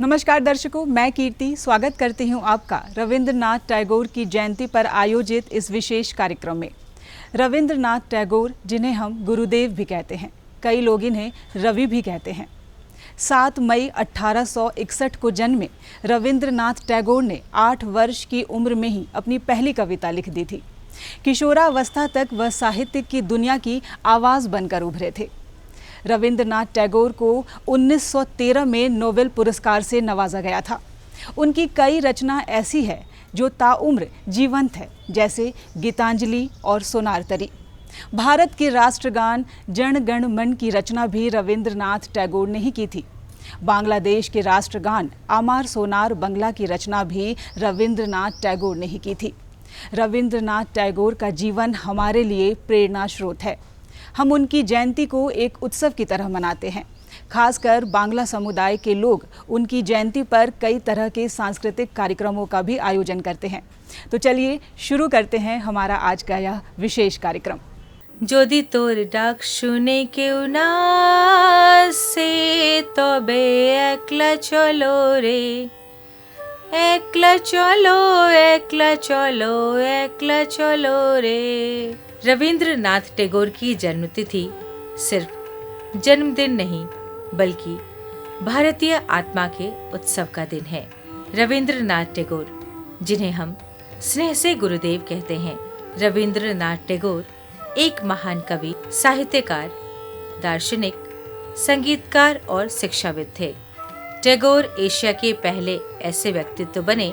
नमस्कार दर्शकों, मैं कीर्ति स्वागत करती हूं आपका रविंद्रनाथ टैगोर की जयंती पर आयोजित इस विशेष कार्यक्रम में। रविंद्रनाथ टैगोर, जिन्हें हम गुरुदेव भी कहते हैं, कई लोग इन्हें रवि भी कहते हैं, 7 मई 1861 को जन्मे रविंद्रनाथ टैगोर ने 8 वर्ष की उम्र में ही अपनी पहली कविता लिख दी थी। किशोरावस्था तक वह साहित्य की दुनिया की आवाज़ बनकर उभरे थे। रविंद्रनाथ टैगोर को 1913 में नोबेल पुरस्कार से नवाजा गया था। उनकी कई रचना ऐसी है जो ताउम्र जीवंत है, जैसे गीतांजलि और सोनारतरी। भारत के राष्ट्रगान जन गण मन की रचना भी रविंद्रनाथ टैगोर ने ही की थी। बांग्लादेश के राष्ट्रगान आमार सोनार बंगला की रचना भी रविंद्रनाथ टैगोर ने ही की थी। रविंद्रनाथ टैगोर का जीवन हमारे लिए प्रेरणा स्रोत है। हम उनकी जयंती को एक उत्सव की तरह मनाते हैं। खासकर बांग्ला समुदाय के लोग उनकी जयंती पर कई तरह के सांस्कृतिक कार्यक्रमों का भी आयोजन करते हैं। तो चलिए शुरू करते हैं हमारा आज का यह विशेष कार्यक्रम। যদি তোর ডাক শুনে কেউ না আসে তবে একলা চলো রে, একলা চলো একলা চলো একলা চলো রে। रविंद्रनाथ टैगोर की जन्मतिथि सिर्फ जन्मदिन नहीं बल्कि भारतीय आत्मा के उत्सव का दिन है। रविंद्रनाथ टैगोर, जिन्हें हम स्नेह से गुरुदेव कहते हैं, रविंद्रनाथ टैगोर एक महान कवि, साहित्यकार, दार्शनिक, संगीतकार और शिक्षाविद थे। टैगोर एशिया के पहले ऐसे व्यक्तित्व बने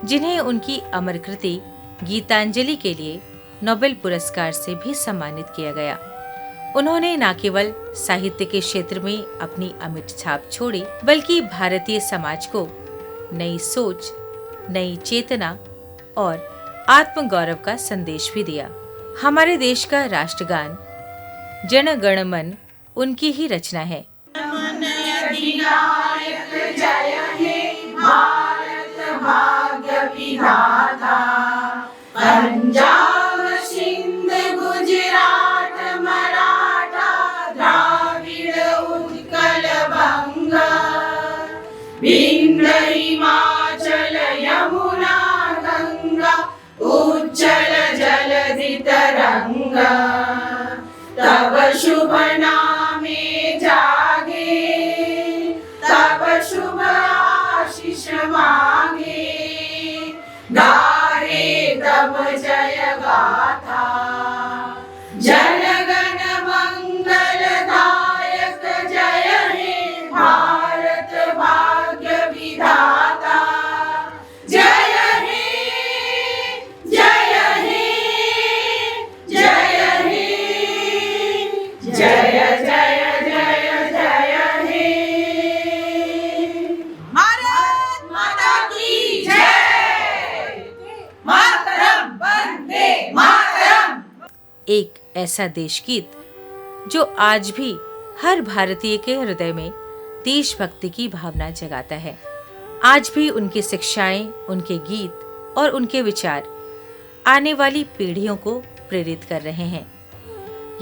जिन्हें उनकी अमर कृति गीतांजलि के लिए नोबेल पुरस्कार से भी सम्मानित किया गया। उन्होंने न केवल साहित्य के क्षेत्र में अपनी अमिट छाप छोड़ी, बल्कि भारतीय समाज को नई सोच, नई चेतना और आत्मगौरव का संदेश भी दिया। हमारे देश का राष्ट्रगान जन गण मन उनकी ही रचना है। जय हे भारत भाग्य विधाता, पंजाब सिंध गुजरात मराठा द्राविड़ उत्कल बंगा, विंध्य हिमाचल यमुना गंगा उज्जल जलधि तरंगा, तब शुभ नामे जागे, तब शुभ आशीष मांगे, गारे तब जय गाथा, जन गण मंगल दायक जय हे भारत भाग्य विधाता, जय हे जय हे जय हे जय जय जय जय हे। भारत माता की जय, मातरम वंदे मातरम। एक ऐसा देश गीत जो आज भी हर भारतीय के हृदय में देशभक्ति की भावना जगाता है। आज भी उनकी शिक्षाएं, उनके गीत और उनके विचार आने वाली पीढ़ियों को प्रेरित कर रहे हैं।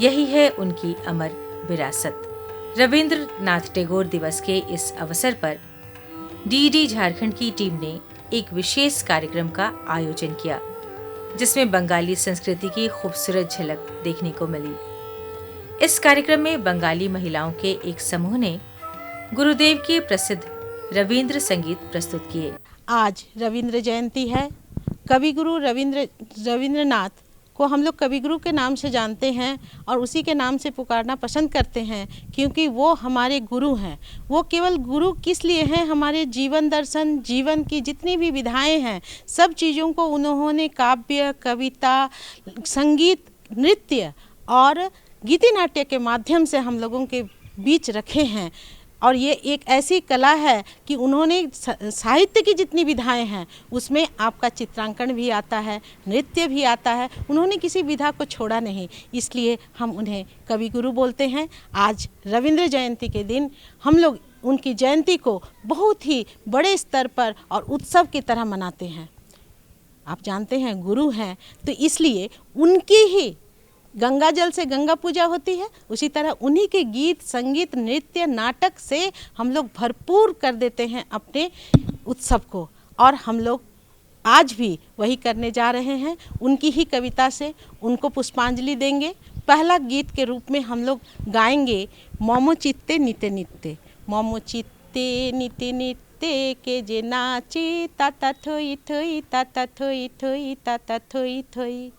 यही है उनकी अमर विरासत। रविंद्रनाथ टैगोर दिवस के इस अवसर पर डीडी झारखंड की टीम ने एक विशेष कार्यक्रम का आयोजन किया, जिसमें बंगाली संस्कृति की खूबसूरत झलक देखने को मिली। इस कार्यक्रम में बंगाली महिलाओं के एक समूह ने गुरुदेव के प्रसिद्ध रविंद्र संगीत प्रस्तुत किए। आज रविंद्र जयंती है। कवि गुरु रविंद्रनाथ को हम लोग कवि गुरु के नाम से जानते हैं और उसी के नाम से पुकारना पसंद करते हैं, क्योंकि वो हमारे गुरु हैं। वो केवल गुरु किस लिए हैं? हमारे जीवन दर्शन, जीवन की जितनी भी विधाएं हैं, सब चीज़ों को उन्होंने काव्य, कविता, संगीत, नृत्य और गीति नाट्य के माध्यम से हम लोगों के बीच रखे हैं। और ये एक ऐसी कला है कि उन्होंने साहित्य की जितनी विधाएं हैं उसमें आपका चित्रांकन भी आता है, नृत्य भी आता है। उन्होंने किसी विधा को छोड़ा नहीं, इसलिए हम उन्हें कवि गुरु बोलते हैं। आज रविंद्र जयंती के दिन हम लोग उनकी जयंती को बहुत ही बड़े स्तर पर और उत्सव की तरह मनाते हैं। आप जानते हैं गुरु हैं तो इसलिए उनकी ही गंगा जल से गंगा पूजा होती है, उसी तरह उन्हीं के गीत, संगीत, नृत्य, नाटक से हम लोग भरपूर कर देते हैं अपने उत्सव को। और हम लोग आज भी वही करने जा रहे हैं। उनकी ही कविता से उनको पुष्पांजलि देंगे। पहला गीत के रूप में हम लोग गाएंगे मोमो चित्ते निते नित्ते। मोमो चित्ते निते नित्ते के जे नाचे ताता थोई थोई ताता थोई थोई ताता थोई थोई।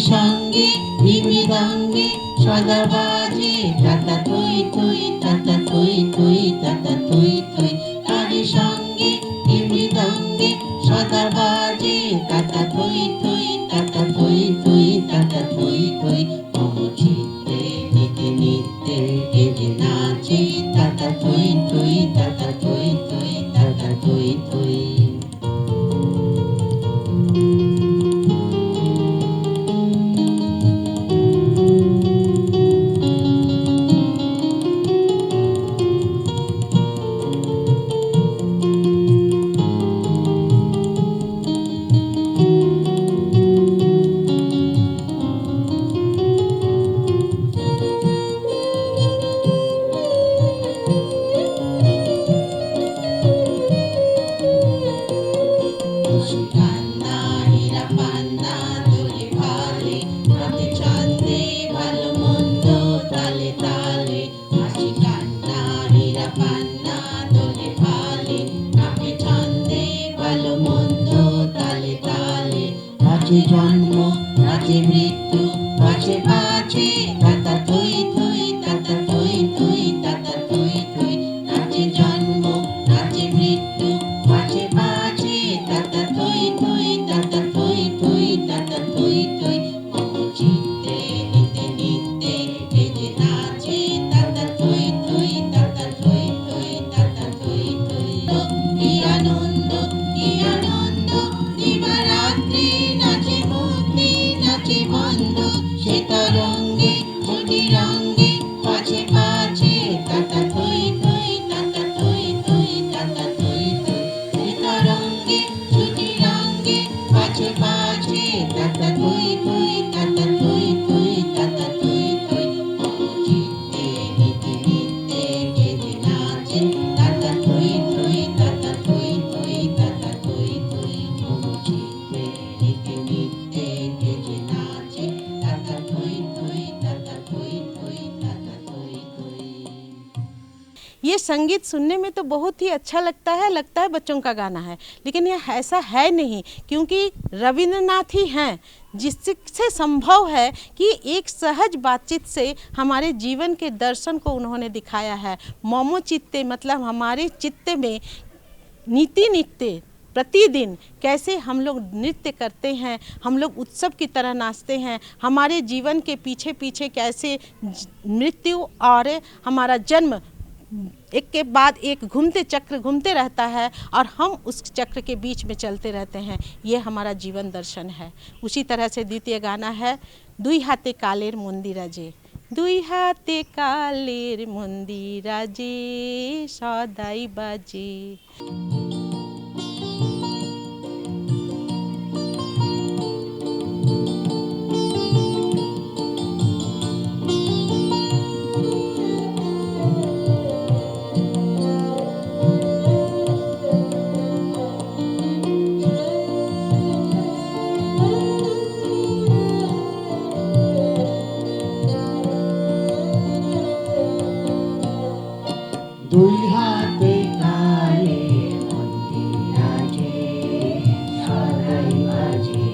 সঙ্গে মৃদঙ্গে সদা বাজে তাতা থই থই তাতা থই থই তাতা থই থই। তারি সঙ্গে মৃদঙ্গে সদা বাজে তাতা থই থই তাতা থই থই তাতা থই থই। মম চিত্তে নিতে নিতে কে যে নাচে তাতা থই থই তাতা থই থই তাতা থই থই। জন্ম নাচে মৃত্যু পাছে পাছে তাতা থই থই তাতা থই থই তাতা থই থই। নাচে জন্ম নাচে মৃত্যু পাছে পাছে তাতা থই থই তাতা থই থই তাতা থই থই। মম চিত্তে নিতে নিতে কে যে নাচে তাতা থই থই তাতা থই থই তাতা থই থই। কি আনন্দ কি আনন্দ দিবারাত্রি নাচে মুক্তি নাচে বন্ধ সে তরঙ্গে ছুটি রঙ্গে পাছে পাছে তাতা থই থই তাতা থই থই তাতা থই থই। সে তরঙ্গে ছুটি রঙ্গে পাছে পাছে তাতা থই থই তাতা থই থই তাতা থই থই। মম চিত্তে নিতে নিতে কে যে নাচে তাতা থই থই তাতা থই থই তাতা থই থই। মম চিত্তে নিতে নিতে কে যে নাচে তাতা থই থই তাতা থই থই তাতা থই থই। ये संगीत सुनने में तो बहुत ही अच्छा लगता है बच्चों का गाना है, लेकिन यह ऐसा है नहीं, क्योंकि रविंद्रनाथ ही हैं जिससे संभव है कि एक सहज बातचीत से हमारे जीवन के दर्शन को उन्होंने दिखाया है। मोमो चित्ते मतलब हमारे चित्ते में नीति नित्य प्रतिदिन कैसे हम लोग नृत्य करते हैं, हम लोग उत्सव की तरह नाचते हैं, हमारे जीवन के पीछे पीछे कैसे मृत्यु और हमारा जन्म एक के बाद एक घूमते चक्र घूमते रहता है और हम उस चक्र के बीच में चलते रहते हैं। ये हमारा जीवन दर्शन है। उसी तरह से द्वितीय गाना है दुई हाथे कालेर मंदिराजे। दुई हाथे कालेर मंदिराजे सदाई बाजे। দুই হাতে কালে মন্দিরাজে সদাই বাজে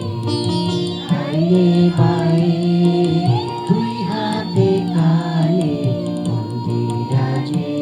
হাইয়ে বায়ে। দুই হাতে কালে মন্দিরাজে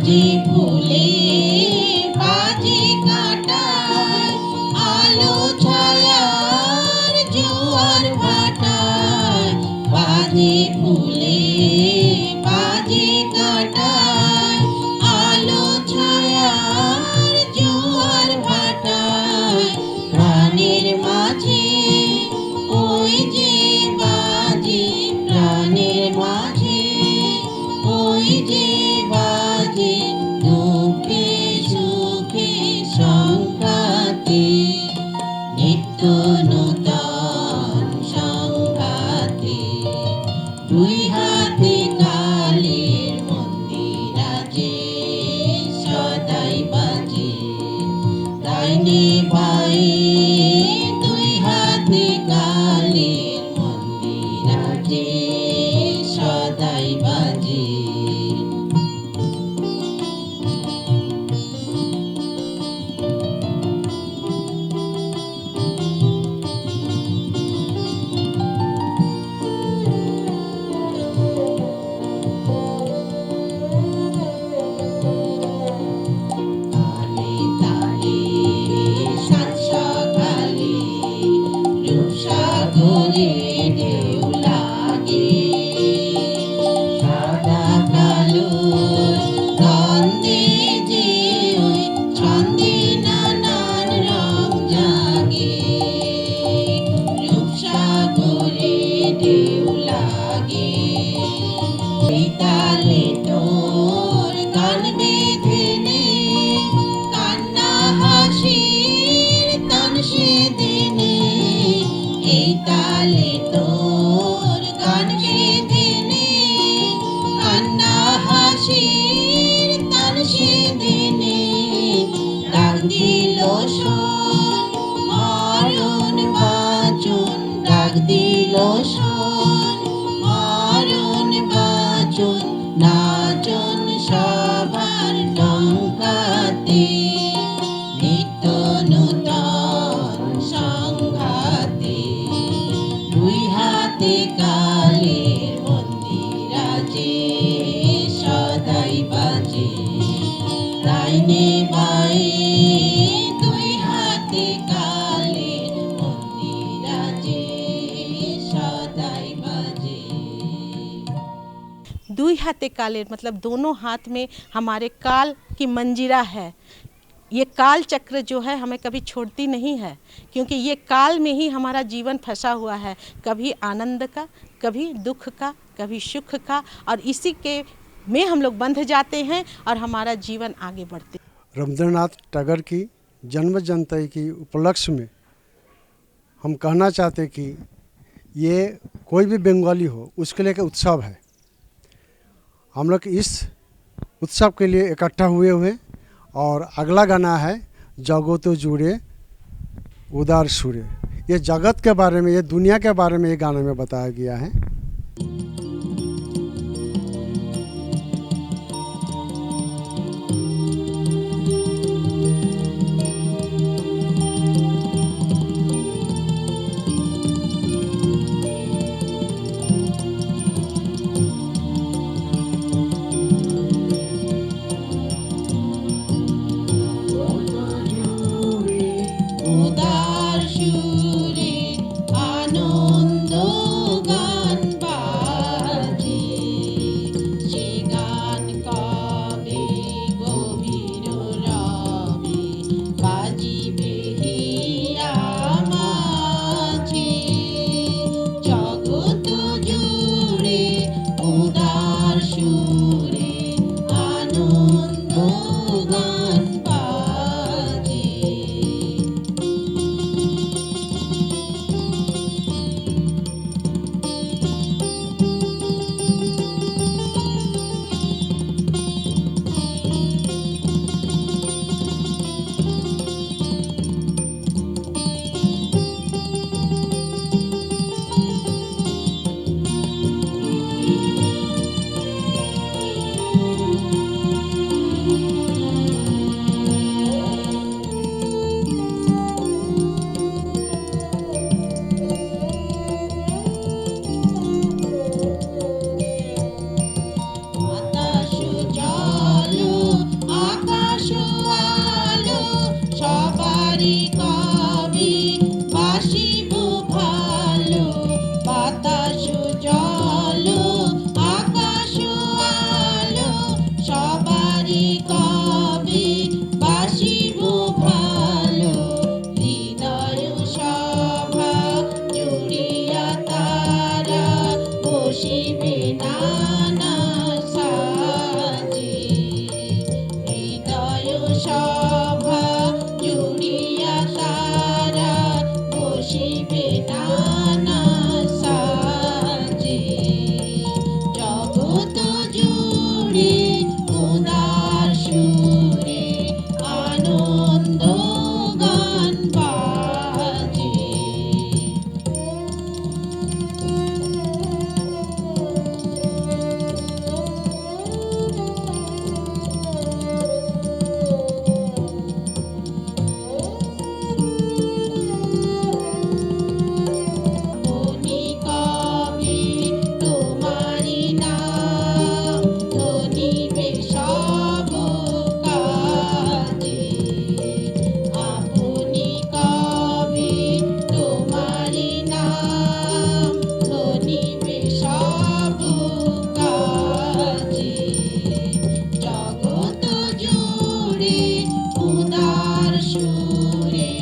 বাজে ফুলে বাজে কাঁটায় আলো ছায়ার জোয়ার ভাটায় বাজে ফুলে বাজে কাঁটায় আলো ছায়ার জোয়ার ভাটায় প্রাণের মাঝে ওই যে বাজে প্রাণের মাঝে ওই যে বাজে দুঃখে সুখে সংঘাতে নিত্য নূতন সংঘাতে দুই হাতে কালের মন্দির আজে সদাই বাজে ডাইনে বাঁয়ে দুই হাতে কালের মন্দির আজে সদাই বাজে তালে তালে সাত সকালে রূপসাগরে ঢেউ লাগে সাদা কালো দ্বন্দ্বে যে ওই ছন্দে নানান রং জাগে রূপসাগরে ঢেউ লাগে এই তালে তোর গান বেঁধে নে কান্না হাসির তান সেদিনে এই তালে তোর গান বেঁধে নে কান্না হাসির তান সেদিনে ডাক দিল শোন মরণ বাঁচন ডাক দিল শোন মরণ বাঁচন নাচন সবার ডঙ্কাতে নিত্য নূতন সংঘাতে দুই হাতে কালের মন্দির আজে সদাই বাজে ডাইনে বাঁয়ে দুই হাতে কালের মন্দির আজে সদাই বাজে दुई हाथे कालेर मतलब दोनों हाथ में हमारे काल की मंजीरा है। ये काल चक्र जो है हमें कभी छोड़ती नहीं है, क्योंकि ये काल में ही हमारा जीवन फंसा हुआ है, कभी आनंद का, कभी दुख का, कभी सुख का, और इसी के में हम लोग बंध जाते हैं और हमारा जीवन आगे बढ़ते। रविंद्रनाथ टैगोर की जन्म जयंती की उपलक्ष्य में हम कहना चाहते कि ये कोई भी बंगाली हो उसके लिए एक उत्सव है। हम लोग इस उत्सव के लिए इकट्ठा हुए और अगला गाना है जगो तो जुड़े उदार सुरे। ये जगत के बारे में, ये दुनिया के बारे में ये गाने में बताया गया है। উদার সুরে আনন্দ গান নানা সাজে জগৎ জুড়ে উদার সুরে আনন্দ গান বাজে আপনি কবি তোমারি নাম ধনিবে সব কাজে আপনি কবি তোমারি নাম ধনিবে সব কাজে জগৎ জুড়ে উদার সুরে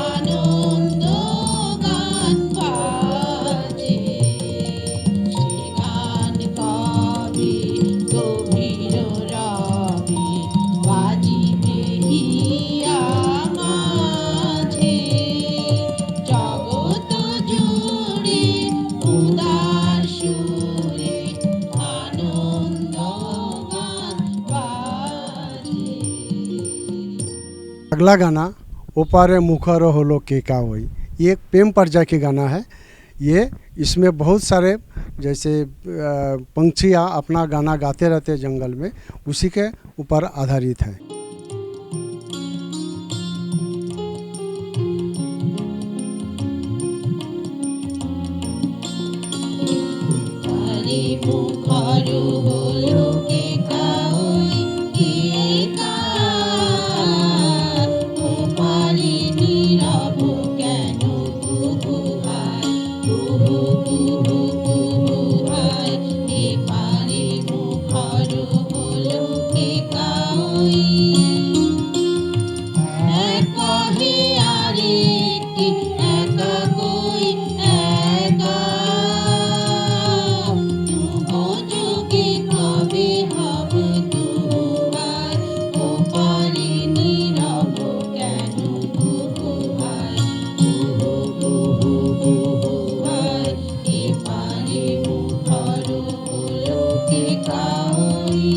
আনন্দ গান বাজে সে গান কবি গভীর রবি বাজিবে হিয়া মাঝে জগৎ জুড়ে উদার সুরে আনন্দ গান বাজে अगला गाना ओपारे मुखर होलो के का होई, ये एक प्रेम पर्जा के गाना है। ये इसमें बहुत सारे जैसे पंछियाँ अपना गाना गाते रहते हैं जंगल में, उसी के ऊपर आधारित है। তারি মুখর হলো কে কাউই কে কা ও পারি নীরব কেন কুহু হায় কুহু কুহু কুহু হায় এ পারি মুখর হলো কে কাউই একা হিয়ারে কি একা কই একা তুমো যোগে কবে হব দুহাই ও পারি নীরব কেন কুহু হায় কুহু কুহু কুহু হায় এ পারি মুখর হলো কে কাউই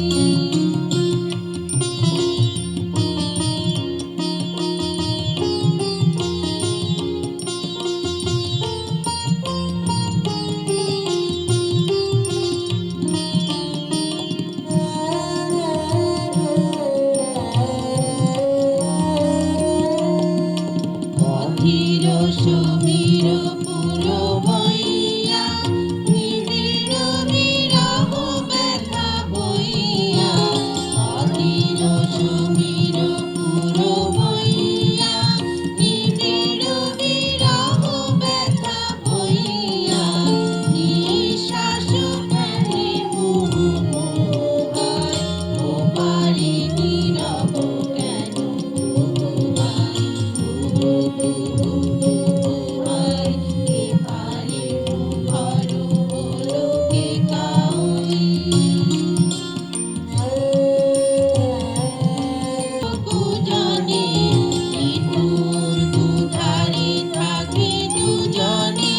অধীর সমীর পুর বইয়া নিবিড় বিরহ ব্যথা বইয়া অধীর সমীর পুর বইয়া নিবিড় বিরহ ব্যথা বইয়া নিঃশ্বাস ফেলে মুহু মুহু হায় ও পারি নীরব কেন কুহু হায় কুহু কুহু কুহু হায় এ পারি মুখর হলো কে কাউই কুজনে মৃত্যুর দুধারে থাকে দুজনে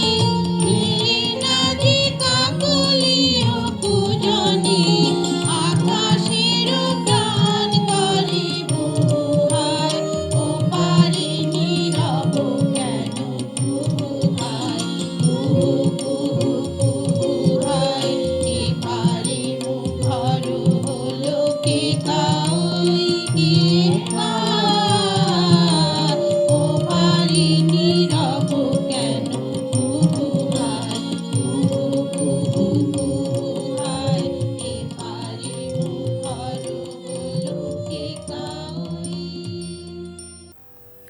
মিলে না যে কাকলিও কুজনে আকাশের প্রাণ করে বহু হায় ও পারি নীরব কেন কুহু হায় কুহু কুহু কুহু হায় এ পারি মুখর হলো কে কাউই কে কার ও পারি নীরব কেন কুহু হায় কুহু কুহু কুহু হায় এ পারি মুখর হলো কে কাউই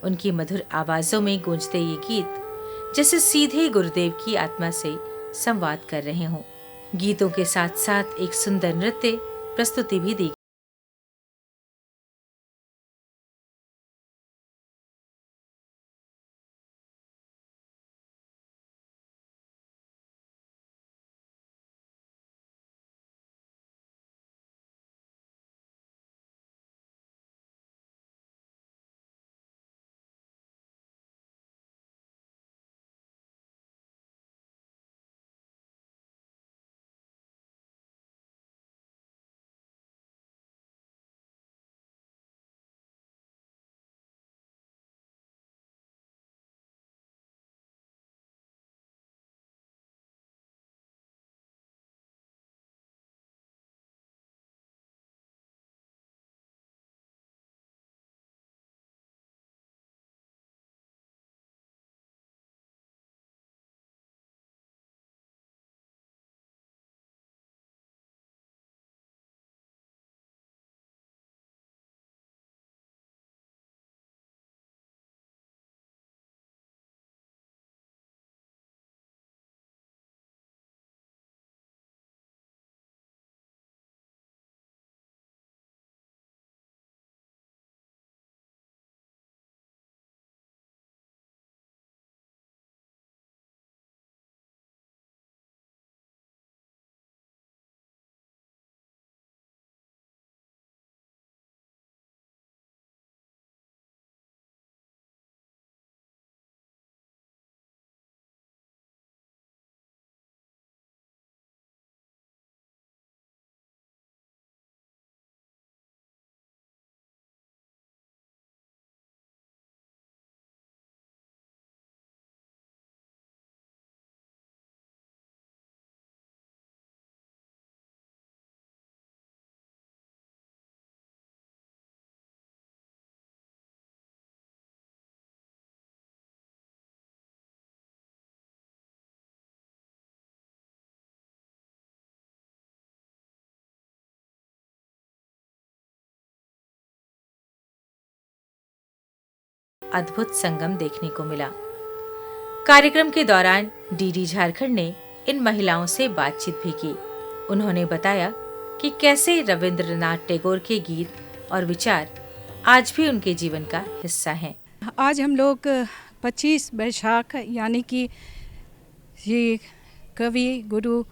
उनकी मधुर आवाजों में गूंजते ये गीत जैसे सीधे गुरुदेव की आत्मा से संवाद कर रहे हों। गीतों के साथ साथ एक सुंदर नृत्य प्रस्तुति भी दी अद्भुत संगम देखने को मिला। कार्यक्रम के दौरान डीडी झारखंड ने इन महिलाओं से बातचीत भी की। उन्होंने बताया कि कैसे रविंद्रनाथ टैगोर के गीत और विचार आज भी उनके जीवन का हिस्सा हैं। आज हम लोग 25 वैशाख यानी कि ये कवि गुरु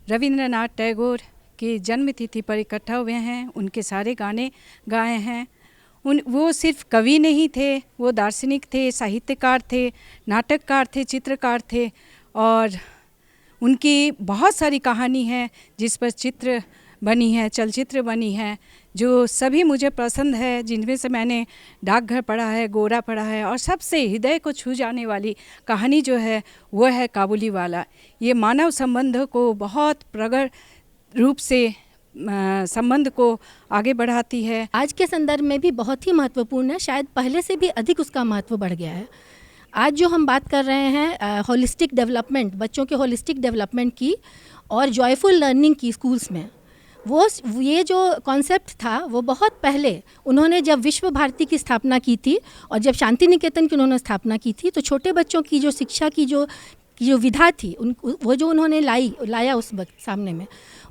रविंद्रनाथ टैगोर की जन्म तिथि पर इकट्ठा हुए हैं। उनके सारे गाने गाए हैं। वो सिर्फ कवि नहीं थे, वो दार्शनिक थे, साहित्यकार थे, नाटककार थे, चित्रकार थे और उनकी बहुत सारी कहानी है जिस पर चित्र बनी है, चलचित्र बनी है, जो सभी मुझे पसंद है, जिनमें से मैंने डाकघर पढ़ा है, गोरा पढ़ा है और सबसे हृदय को छू जाने वाली कहानी जो है वो है काबुली वाला। ये मानव संबंध को बहुत प्रगाढ़ रूप से संबंध को आगे बढ़ाती है। आज के संदर्भ में भी बहुत ही महत्वपूर्ण है, शायद पहले से भी अधिक उसका महत्व बढ़ गया है। आज जो हम बात कर रहे हैं होलिस्टिक डेवलपमेंट, बच्चों के होलिस्टिक डेवलपमेंट की और जॉयफुल लर्निंग की स्कूल्स में, वो ये जो कॉन्सेप्ट था वो बहुत पहले उन्होंने जब विश्व भारती की स्थापना की थी और जब शांति निकेतन की उन्होंने स्थापना की थी, तो छोटे बच्चों की जो शिक्षा की जो विधा थी वो जो उन्होंने लाया उस वक्त सामने में,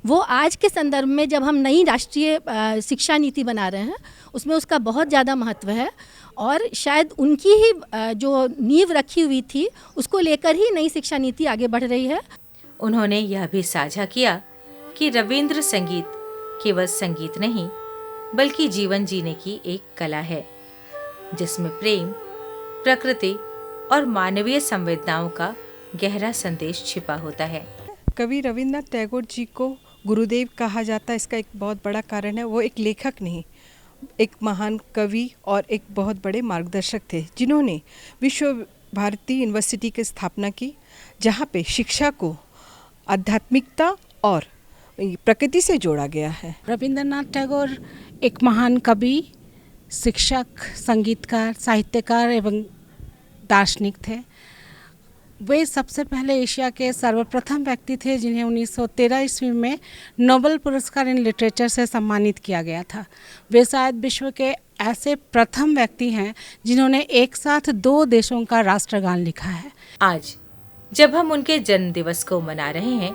वो आज के संदर्भ में जब हम नई राष्ट्रीय शिक्षा नीति बना रहे हैं उसमें उसका बहुत ज़्यादा महत्व है। और शायद उनकी ही जो नींव रखी हुई थी उसको लेकर ही नई शिक्षा नीति आगे बढ़ रही है। उन्होंने यह भी साझा किया कि रविंद्र संगीत केवल संगीत नहीं बल्कि जीवन जीने की एक कला है, जिसमें प्रेम, प्रकृति और मानवीय संवेदनाओं का गहरा संदेश छिपा होता है। कवि रविंद्रनाथ टैगोर जी को गुरुदेव कहा जाता है, इसका एक बहुत बड़ा कारण है वो एक लेखक नहीं, एक महान कवि और एक बहुत बड़े मार्गदर्शक थे, जिन्होंने विश्व भारती यूनिवर्सिटी की स्थापना की, जहाँ पे शिक्षा को आध्यात्मिकता और प्रकृति से जोड़ा गया है। रविंद्रनाथ टैगोर एक महान कवि, शिक्षक, संगीतकार, साहित्यकार एवं दार्शनिक थे। वे सबसे पहले एशिया के सर्वप्रथम व्यक्ति थे जिन्हें 1913 ईस्वी में नोबेल पुरस्कार इन लिटरेचर से सम्मानित किया गया था। वे शायद विश्व के ऐसे प्रथम व्यक्ति हैं जिन्होंने एक साथ 2 देशों का राष्ट्रगान लिखा है। आज जब हम उनके जन्म दिवस को मना रहे हैं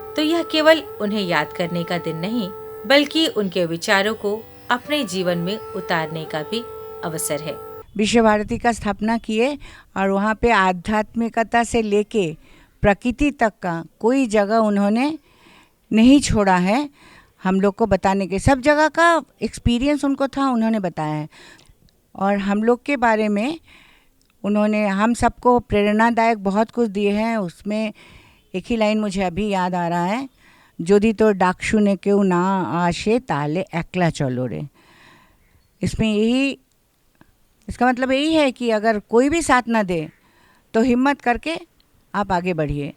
तो यह केवल उन्हें याद करने का दिन नहीं बल्कि उनके विचारों को अपने जीवन में उतारने का भी अवसर है। विश्व भारती का स्थापना किए और वहाँ पे आध्यात्मिकता से लेके प्रकृति तक का कोई जगह उन्होंने नहीं छोड़ा है हम लोग को बताने के। सब जगह का एक्सपीरियंस उनको था, उन्होंने बताया है और हम लोग के बारे में उन्होंने हम सबको प्रेरणादायक बहुत कुछ दिए हैं। उसमें एक ही लाइन मुझे अभी याद आ रहा है, जोदी तो डाकशु ने क्यों ना आशे ताले एकला चलो रे। इसमें इसका मतलब यही है कि अगर कोई भी साथ ना दे तो हिम्मत करके आप आगे बढ़िए।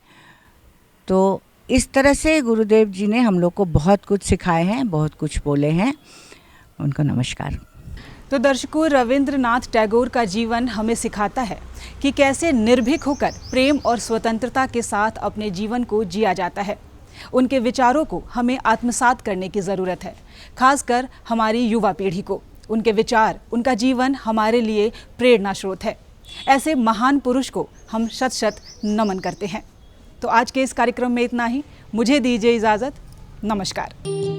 तो इस तरह से गुरुदेव जी ने हम लोग को बहुत कुछ सिखाए हैं, बहुत कुछ बोले हैं। उनको नमस्कार। तो दर्शकों, रविंद्रनाथ टैगोर का जीवन हमें सिखाता है कि कैसे निर्भीक होकर प्रेम और स्वतंत्रता के साथ अपने जीवन को जिया जाता है। उनके विचारों को हमें आत्मसात करने की ज़रूरत है, खासकर हमारी युवा पीढ़ी को। उनके विचार, उनका जीवन हमारे लिए प्रेरणा स्रोत है। ऐसे महान पुरुष को हम शत शत नमन करते हैं। तो आज के इस कार्यक्रम में इतना ही। मुझे दीजिए इजाज़त। नमस्कार।